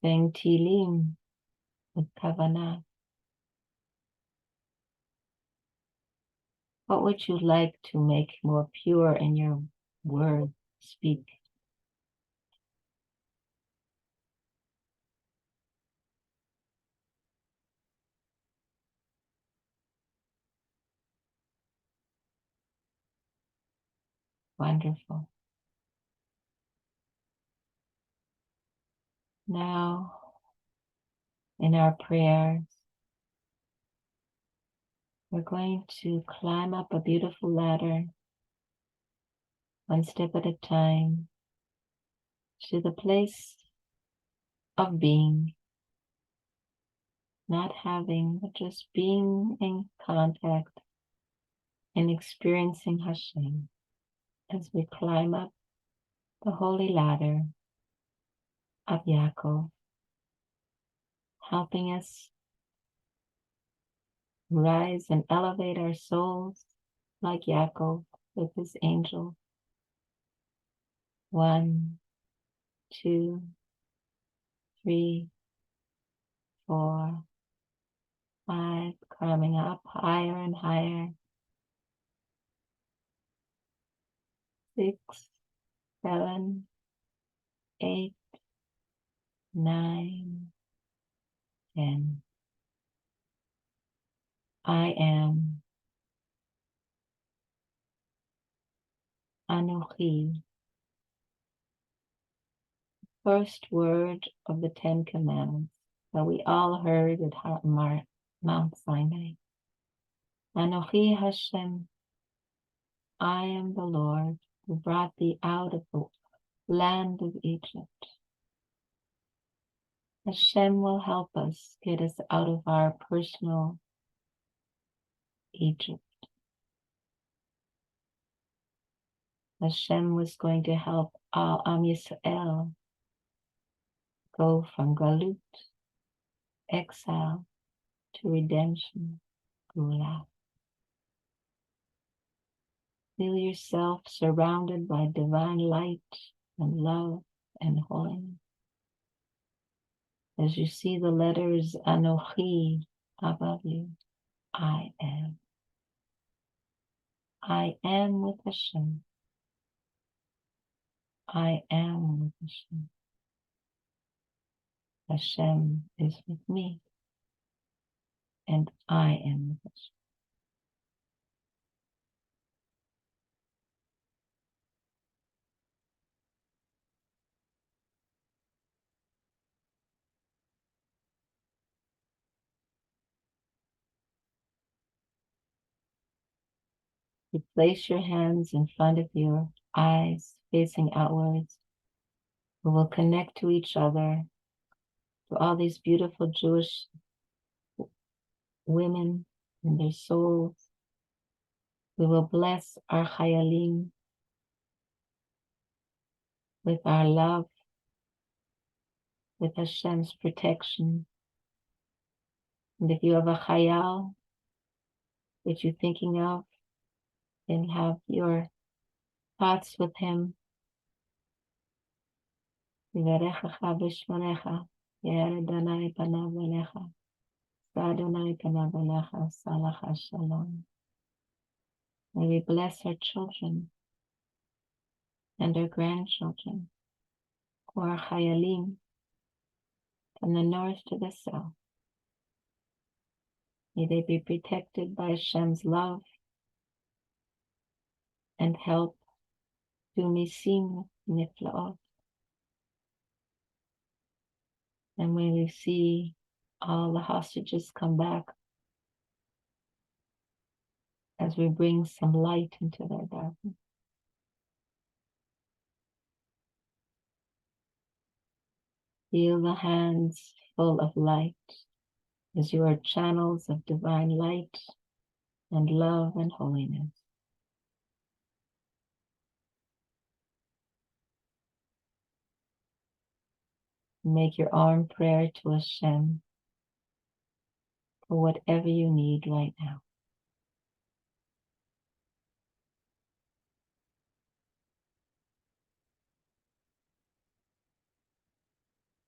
Saying Tehillim with kavanah. What would you like to make more pure in your word? Speak. Wonderful. Now, in our prayers, we're going to climb up a beautiful ladder, one step at a time, to the place of being, not having, but just being in contact and experiencing Hashem as we climb up the holy ladder of Yaacov, helping us rise and elevate our souls like Yaacov with his angel. 1, 2, 3, 4, 5, climbing up higher and higher. 6, 7, 8, 9, 10. I am Anochi. First word of the 10 Commandments that we all heard at Mount Sinai. Anochi Hashem, I am the Lord who brought thee out of the land of Egypt. Hashem will help us get us out of our personal Egypt. Hashem was going to help all Am Yisrael go from Galut, exile, to redemption, Gula. Feel yourself surrounded by divine light and love and holiness. As you see the letters Anochi above you, I am. I am with Hashem. I am with Hashem. Hashem is with me, and I am with Hashem. You place your hands in front of your eyes, facing outwards. We will connect to each other, to all these beautiful Jewish women and their souls. We will bless our Chayalim with our love, with Hashem's protection. And if you have a Chayal that you're thinking of, then have your thoughts with him. Yivarechecha v'shmorecha, Ye'er Adonai panav elecha, Adonai panav elecha, Salacha shalom. May we bless our children and our grandchildren, who are Chayalim, from the north to the south. May they be protected by Hashem's love and help to Nisim Niflaot. And when we see all the hostages come back, as we bring some light into their darkness. Feel the hands full of light as you are channels of divine light and love and holiness. Make your own prayer to Hashem for whatever you need right now.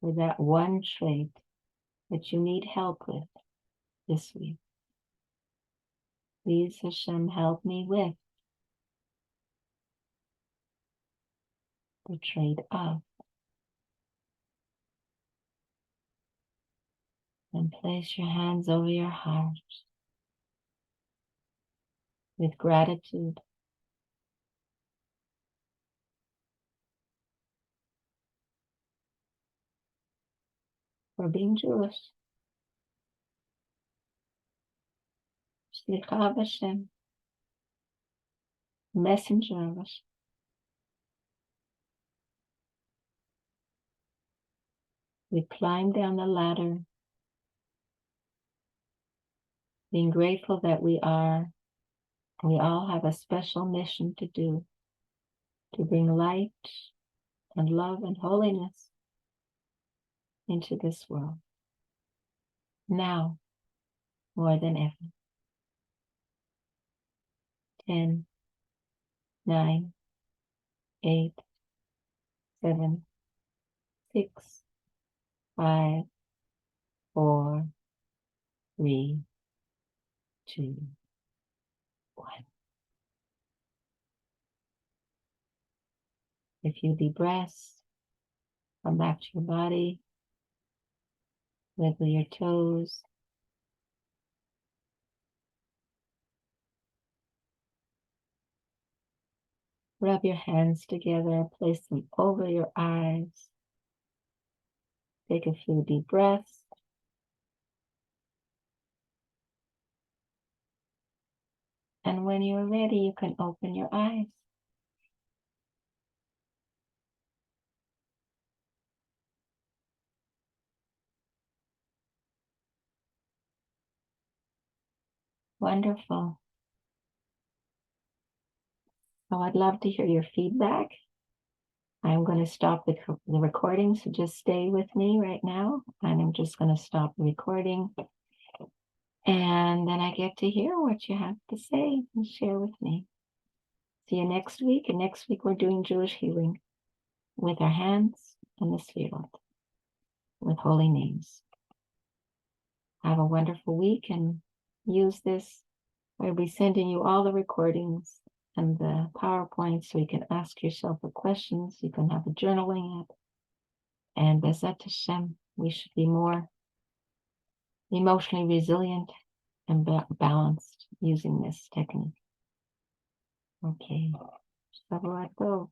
For that one trait that you need help with this week. Please, Hashem, help me with the trait of. And place your hands over your heart with gratitude. For being Jewish. Shlicha of Hashem, messenger of Hashem. We climb down the ladder, being grateful that we all have a special mission to do, to bring light and love and holiness into this world. Now, more than ever. 10, 9, 8, 7, 6, 5, 4, 3, 2, 1. A few deep breaths. Come back to your body. Wiggle your toes. Rub your hands together. Place them over your eyes. Take a few deep breaths. And when you're ready, you can open your eyes. Wonderful. So I'd love to hear your feedback. I'm going to stop the recording, so just stay with me right now. And I'm just going to stop the recording. And then I get to hear what you have to say and share with me. See you next week. And next week we're doing Jewish healing with our hands and the Sefirot, with holy names. Have a wonderful week and use this. I'll be sending you all the recordings and the PowerPoint so you can ask yourself the questions. You can have a journaling app. And Bezat Hashem, we should be more emotionally resilient and balanced using this technique. Okay. Sefirot Tov.